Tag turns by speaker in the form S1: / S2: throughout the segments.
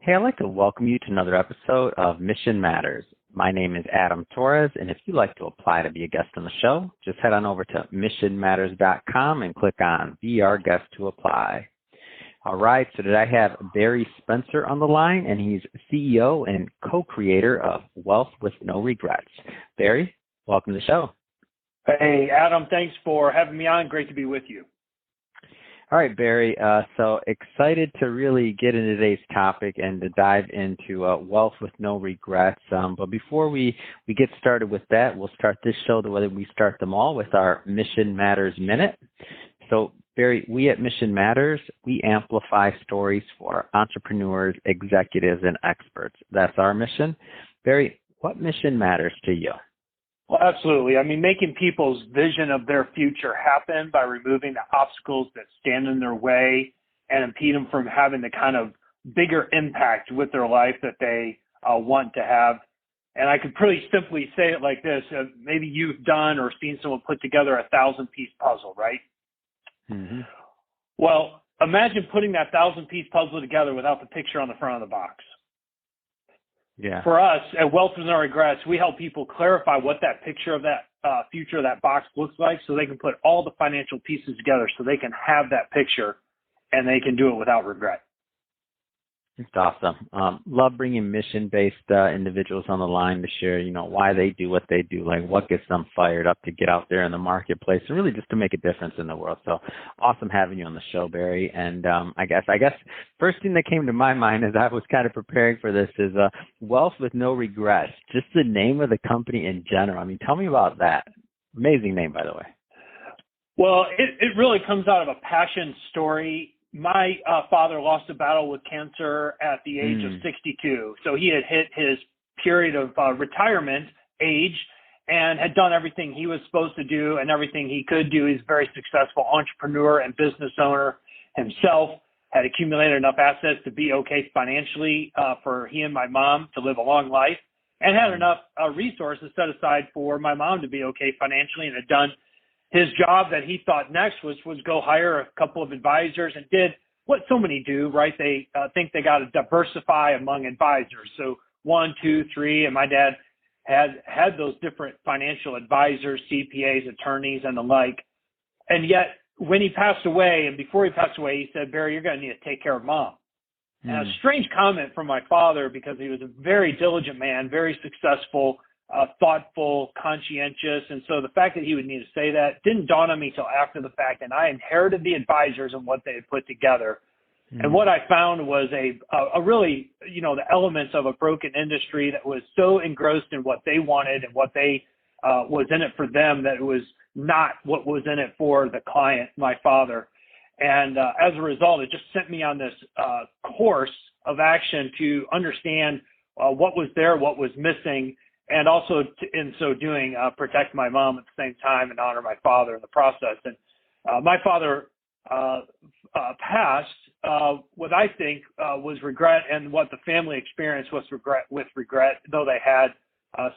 S1: Hey, I'd like to welcome you to another episode of Mission Matters. My name is Adam Torres, and if you'd like to apply to be a guest on the show, just head on over to missionmatters.com and click on Be Our Guest to apply. All right, so today I have Barry Spencer on the line, and he's CEO and co-creator of Wealth with No Regrets. Barry, welcome to the show.
S2: Hey, Adam, thanks for having me on. Great to be with you.
S1: All right, Barry, so excited to really get into today's topic and to dive into Wealth with No Regrets. But before we get started with that, we'll start this show the way we start them all with our Mission Matters Minute. So, Barry, we at Mission Matters, we amplify stories for entrepreneurs, executives, and experts. That's our mission. Barry, what mission matters to you?
S2: Well, absolutely. I mean, making people's vision of their future happen by removing the obstacles that stand in their way and impede them from having the kind of bigger impact with their life that they want to have. And I could pretty simply say it like this. Maybe you've done or seen someone put together a 1,000-piece puzzle, right? Mm-hmm. Well, imagine putting that 1,000-piece puzzle together without the picture on the front of the box.
S1: Yeah.
S2: For us at Wealth with No Regrets, we help people clarify what that picture of that future of that box looks like so they can put all the financial pieces together so they can have that picture and they can do it without regret.
S1: It's awesome. Love bringing mission-based individuals on the line to share, why they do what they do, like what gets them fired up to get out there in the marketplace and really just to make a difference in the world. So awesome having you on the show, Barry. And I guess first thing that came to my mind as I was kind of preparing for this is Wealth with No Regrets, just the name of the company in general. I mean, tell me about that. Amazing name, by the way.
S2: Well, it really comes out of a passion story. My father lost a battle with cancer at the age of 62. So he had hit his period of retirement age and had done everything he was supposed to do and everything he could do. He's a very successful entrepreneur and business owner himself, had accumulated enough assets to be okay financially for he and my mom to live a long life, and had enough resources set aside for my mom to be okay financially, and had done his job that he thought next was go hire a couple of advisors and did what so many do, right? They think they got to diversify among advisors. So 1, 2, 3, and my dad had those different financial advisors, CPAs, attorneys, and the like. And yet when he passed away, and before he passed away, he said, Barry, you're going to need to take care of mom. And a strange comment from my father because he was a very diligent man, very successful, thoughtful, conscientious. And so the fact that he would need to say that didn't dawn on me till after the fact. And I inherited the advisors and what they had put together. And what I found was a really, the elements of a broken industry that was so engrossed in what they wanted and what they was in it for them that it was not what was in it for the client, my father. And as a result, it just sent me on this course of action to understand what was there, what was missing, and also in so doing, protect my mom at the same time and honor my father in the process. And my father passed what I think was regret, and what the family experienced was regret, though they had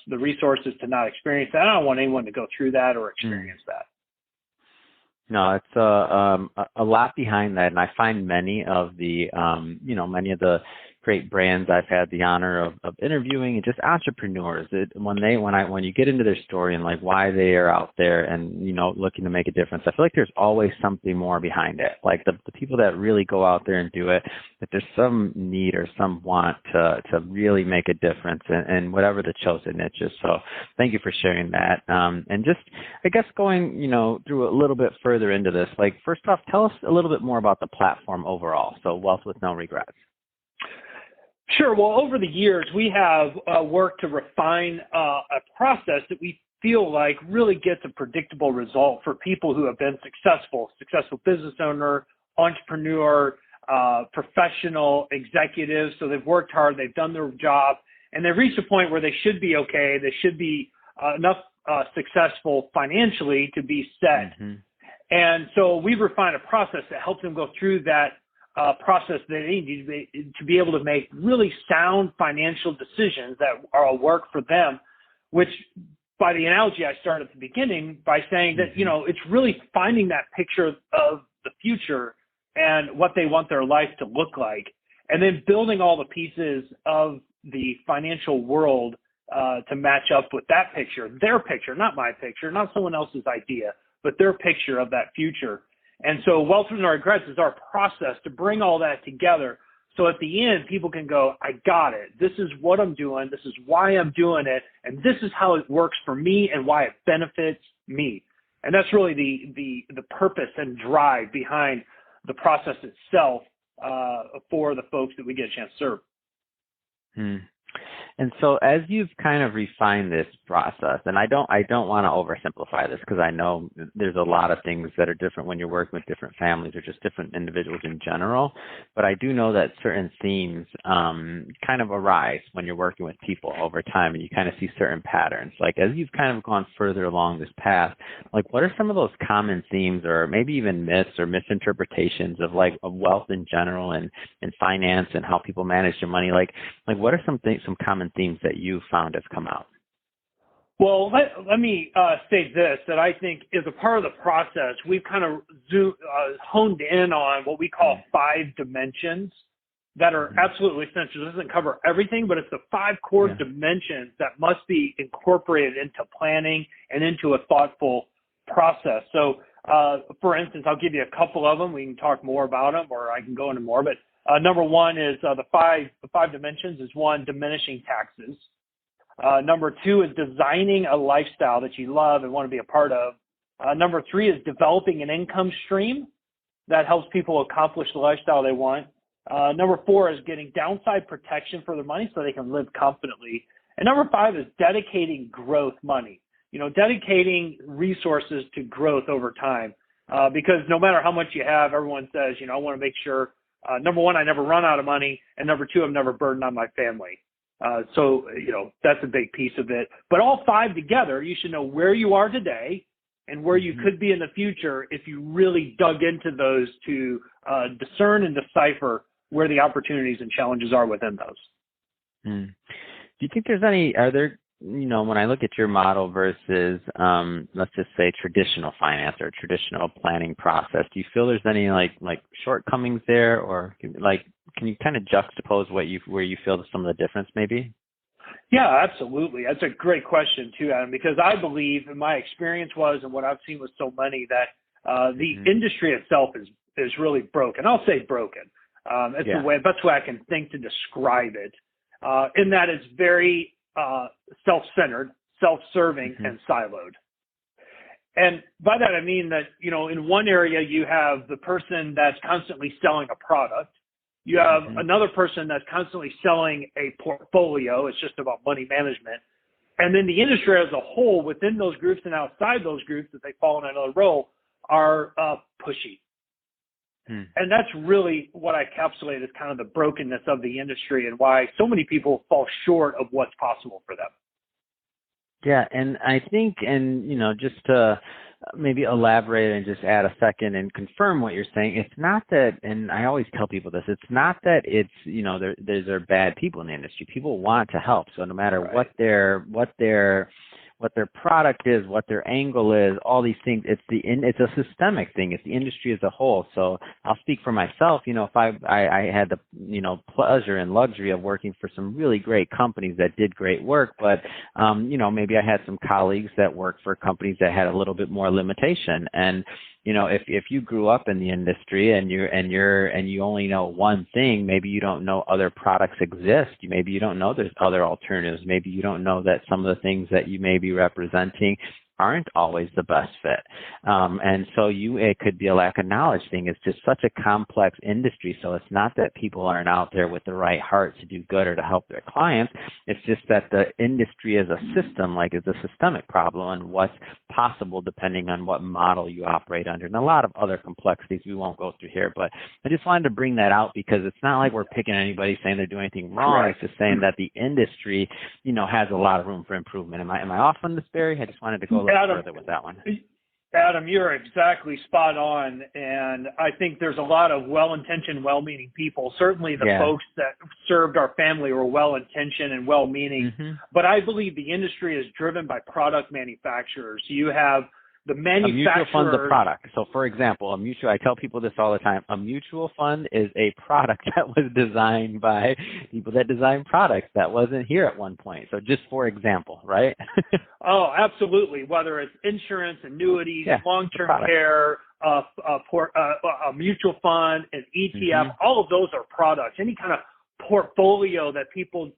S2: the resources to not experience that. I don't want anyone to go through that or experience that.
S1: No, it's a lot behind that, and I find many of the great brands I've had the honor of interviewing, and just entrepreneurs. When you get into their story and like why they are out there and looking to make a difference, I feel like there's always something more behind it. Like the people that really go out there and do it, that there's some need or some want to really make a difference in whatever the chosen niche is. So thank you for sharing that. And just I guess going through a little bit further into this. Like first off, tell us a little bit more about the platform overall. So Wealth with No Regrets.
S2: Sure. Well, over the years, we have worked to refine a process that we feel like really gets a predictable result for people who have been successful business owner, entrepreneur, professional, executives. So they've worked hard, they've done their job, and they've reached a point where they should be okay. They should be enough successful financially to be set. And so we've refined a process that helps them go through that process that they need to be able to make really sound financial decisions that are work for them, which by the analogy I started at the beginning by saying that, it's really finding that picture of the future and what they want their life to look like. and then building all the pieces of the financial world to match up with that picture, their picture, not my picture, not someone else's idea, but their picture of that future. And so Wealth with No Regrets is our process to bring all that together. So at the end, people can go, I got it. This is what I'm doing. This is why I'm doing it. And this is how it works for me and why it benefits me. And that's really the purpose and drive behind the process itself for the folks that we get a chance to serve.
S1: Hmm. And so as you've kind of refined this process, and I don't want to oversimplify this because I know there's a lot of things that are different when you're working with different families or just different individuals in general, but I do know that certain themes kind of arise when you're working with people over time, and you kind of see certain patterns. Like as you've kind of gone further along this path, like what are some of those common themes or maybe even myths or misinterpretations of wealth in general and finance and how people manage their money? Like what are some common themes that you found have come out?
S2: Well, let me state this, that I think is a part of the process. We've kind of honed in on what we call 5 dimensions that are absolutely essential. It doesn't cover everything, but it's the 5 core dimensions that must be incorporated into planning and into a thoughtful process. So, for instance, I'll give you a couple of them. We can talk more about them, or I can go into more, but number 1 is the five dimensions is 1, diminishing taxes. Number 2 is designing a lifestyle that you love and want to be a part of. Number 3 is developing an income stream that helps people accomplish the lifestyle they want. Number 4 is getting downside protection for their money so they can live confidently. And number 5 is dedicating growth money, dedicating resources to growth over time. Because no matter how much you have, everyone says, I want to make sure, number 1, I never run out of money. And number 2, I'm never burdened on my family. So that's a big piece of it. But all 5 together, you should know where you are today and where you could be in the future if you really dug into those to discern and decipher where the opportunities and challenges are within those.
S1: Do you think are there, when I look at your model versus, let's just say traditional finance or traditional planning process, do you feel there's any like shortcomings there, or can you kind of juxtapose where you feel some of the difference maybe?
S2: Yeah, absolutely. That's a great question too, Adam, because I believe, and my experience was, and what I've seen with so many, that the industry itself is really broken. I'll say broken. It's the best way I can think to describe it, in that it's very self-centered, self-serving, and siloed. And by that I mean that, in one area you have the person that's constantly selling a product. You have another person that's constantly selling a portfolio. It's just about money management. And then the industry as a whole, within those groups and outside those groups, that they fall in another role, are pushy. And that's really what I encapsulate as kind of the brokenness of the industry and why so many people fall short of what's possible for them.
S1: Yeah, and I think, just to maybe elaborate and just add a second and confirm what you're saying, it's not that, and I always tell people this, it's not that it's, there are bad people in the industry. People want to help. So no matter what their product is, what their angle is, all these things, it's a systemic thing. It's the industry as a whole. So I'll speak for myself. If I had the, pleasure and luxury of working for some really great companies that did great work, but, maybe I had some colleagues that worked for companies that had a little bit more limitation. And, if you grew up in the industry and you only know one thing, maybe you don't know other products exist. Maybe you don't know there's other alternatives. Maybe you don't know that some of the things that you may be representing aren't always the best fit. And so it could be a lack of knowledge thing. It's just such a complex industry. So it's not that people aren't out there with the right heart to do good or to help their clients. It's just that the industry as a system, is a systemic problem and what's possible depending on what model you operate under. And a lot of other complexities we won't go through here, but I just wanted to bring that out because it's not like we're picking anybody saying they're doing anything wrong. It's just saying that the industry, has a lot of room for improvement. Am I off on this, Barry? I just wanted to go
S2: Adam,
S1: further with that one.
S2: Adam, you're exactly spot on, and I think there's a lot of well-intentioned, well-meaning people. Certainly the folks that served our family were well-intentioned and well-meaning, but I believe the industry is driven by product manufacturers. You have the
S1: A mutual fund's a
S2: manufacturers.
S1: product. So, for example, I tell people this all the time, a mutual fund is a product that was designed by people that design products that wasn't here at one point. So just for example, right?
S2: Oh, absolutely. Whether it's insurance, annuities,
S1: Yeah,
S2: long-term
S1: product.
S2: care, a mutual fund, an ETF, all of those are products. Any kind of portfolio that people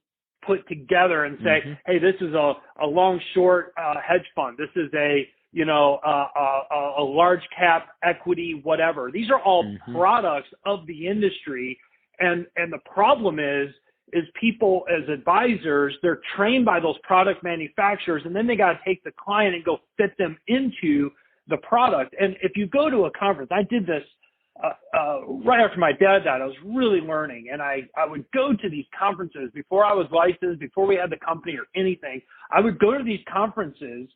S2: put together and say, hey, this is a long short hedge fund. This is a large cap equity, whatever. These are all products of the industry. And the problem is people as advisors, they're trained by those product manufacturers, and then they got to take the client and go fit them into the product. And if you go to a conference, I did this right after my dad died. I was really learning, and I would go to these conferences before I was licensed, before we had the company or anything. I would go to these conferences,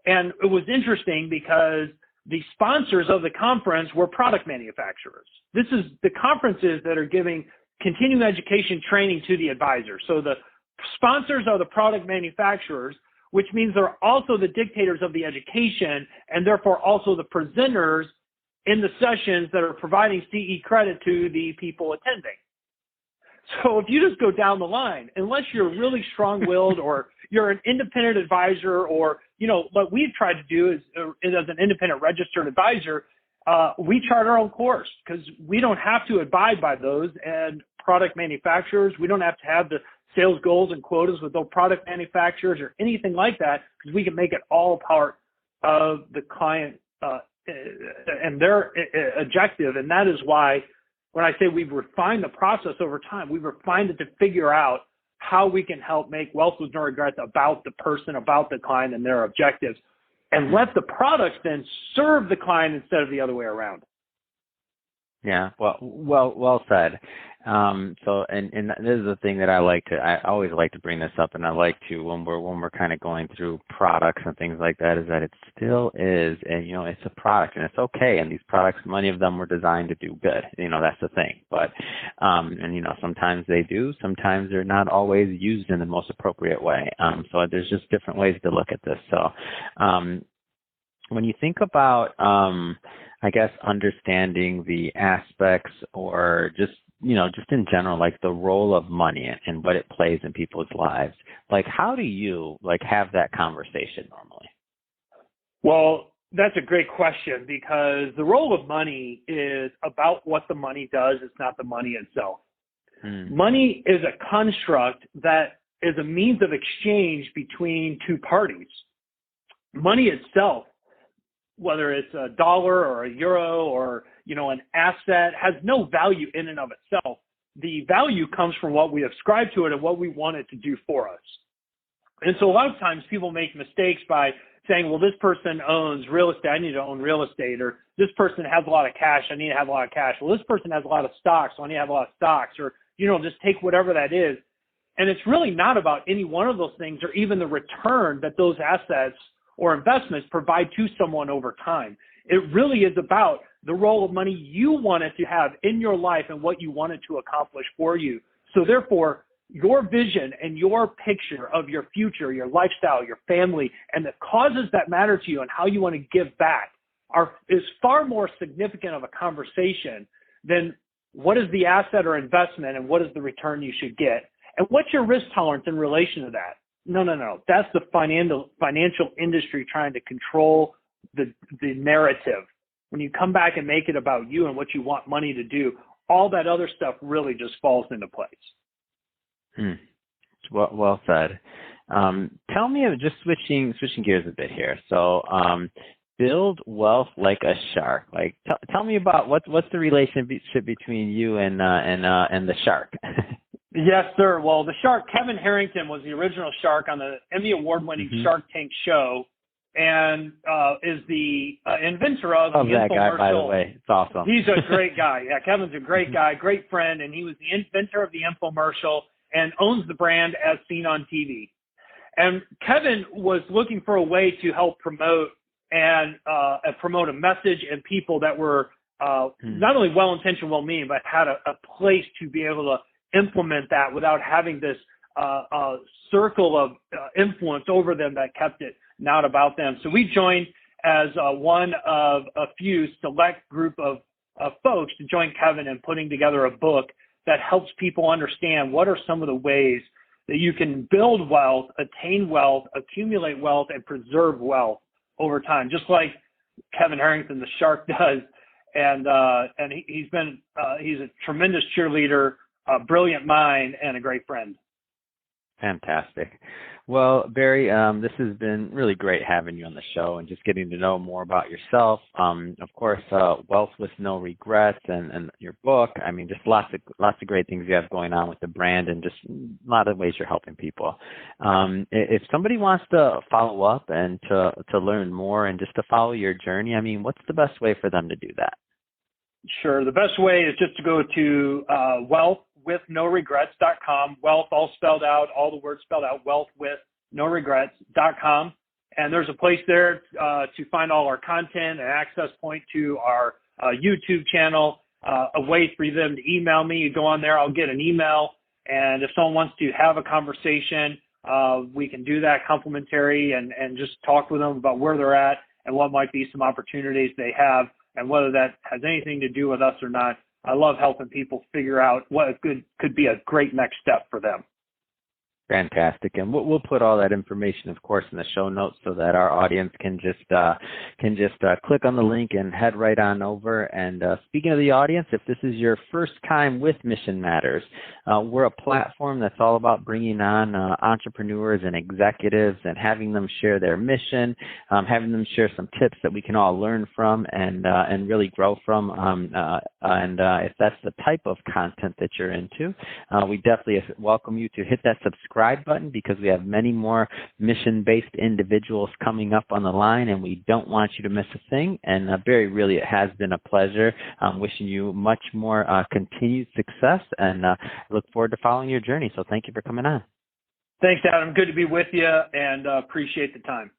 S2: and it was interesting because the sponsors of the conference were product manufacturers. This is the conferences that are giving continuing education training to the advisors. So the sponsors are the product manufacturers, which means they're also the dictators of the education and therefore also the presenters in the sessions that are providing CE credit to the people attending. So if you just go down the line, unless you're really strong-willed or you're an independent advisor, or, what we've tried to do is as an independent registered advisor, we chart our own course because we don't have to abide by those, and product manufacturers, we don't have to have the sales goals and quotas with those product manufacturers or anything like that, because we can make it all part of the client and their objective. And that is why when I say we've refined the process over time, we've refined it to figure out how we can help make Wealth with No Regrets about the person, about the client and their objectives, and let the products then serve the client instead of the other way around.
S1: Yeah, well said. So, and this is the thing that I always like to bring this up, and I like to when we're kind of going through products and things like that, is that it still is, and it's a product, and it's okay. And these products, many of them were designed to do good. That's the thing. But, and sometimes they do, sometimes they're not always used in the most appropriate way. So there's just different ways to look at this. So, when you think about, I guess, understanding the aspects, or just in general, like the role of money and what it plays in people's lives, like how do you have that conversation normally?
S2: Well, that's a great question, because the role of money is about what the money does. It's not the money itself. Money is a construct that is a means of exchange between two parties. Money itself, whether it's a dollar or a euro or, an asset, has no value in and of itself. The value comes from what we ascribe to it and what we want it to do for us. And so a lot of times people make mistakes by saying, well, this person owns real estate, I need to own real estate, or this person has a lot of cash, I need to have a lot of cash. Well, this person has a lot of stocks, so I need to have a lot of stocks, or, just take whatever that is. And it's really not about any one of those things or even the return that those assets or investments provide to someone over time. It really is about the role of money you want it to have in your life and what you want it to accomplish for you. So therefore, your vision and your picture of your future, your lifestyle, your family, and the causes that matter to you and how you want to give back is far more significant of a conversation than what is the asset or investment and what is the return you should get. And what's your risk tolerance in relation to that? No. That's the financial industry trying to control the narrative. When you come back and make it about you and what you want money to do, all that other stuff really just falls into place.
S1: Well said. Tell me, just switching gears a bit here. So, build wealth like a shark. Like, tell me about what's the relationship between you and the shark.
S2: Yes, sir. Well, the shark, Kevin Harrington, was the original shark on the Emmy Award-winning Shark Tank show, and is the inventor of the infomercial.
S1: That guy, by the way. It's awesome.
S2: He's a great guy. Yeah, Kevin's a great guy, great friend, and he was the inventor of the infomercial and owns the brand as seen on TV. And Kevin was looking for a way to help promote a message and people that were not only well-intentioned, well-meaning, but had a place to be able to implement that without having this circle of influence over them that kept it not about them. So we joined as one of a few select group of folks to join Kevin in putting together a book that helps people understand what are some of the ways that you can build wealth, attain wealth, accumulate wealth, and preserve wealth over time, just like Kevin Harrington, the shark, does. And he's a tremendous cheerleader, a brilliant mind, and a great friend.
S1: Fantastic. Well, Barry, this has been really great having you on the show and just getting to know more about yourself. Of course, Wealth with No Regrets and your book. I mean, just lots of great things you have going on with the brand and just a lot of ways you're helping people. If somebody wants to follow up and to learn more and just to follow your journey, I mean, what's the best way for them to do that?
S2: Sure. The best way is just to go to wealthwithnoregrets.com, wealth all spelled out, all the words spelled out, wealthwithnoregrets.com. And there's a place there to find all our content, an access point to our YouTube channel, a way for them to email me. You go on there, I'll get an email. And if someone wants to have a conversation, we can do that complimentary and just talk with them about where they're at and what might be some opportunities they have and whether that has anything to do with us or not. I love helping people figure out what could be a great next step for them.
S1: Fantastic. And we'll put all that information, of course, in the show notes so that our audience can just click on the link and head right on over. And speaking of the audience, if this is your first time with Mission Matters, we're a platform that's all about bringing on entrepreneurs and executives and having them share their mission, having them share some tips that we can all learn from and really grow from. If that's the type of content that you're into, we definitely welcome you to hit that subscribe button because we have many more mission-based individuals coming up on the line and we don't want you to miss a thing. And Barry, really, it has been a pleasure. I'm wishing you much more continued success and look forward to following your journey. So thank you for coming on.
S2: Thanks, Adam. Good to be with you and appreciate the time.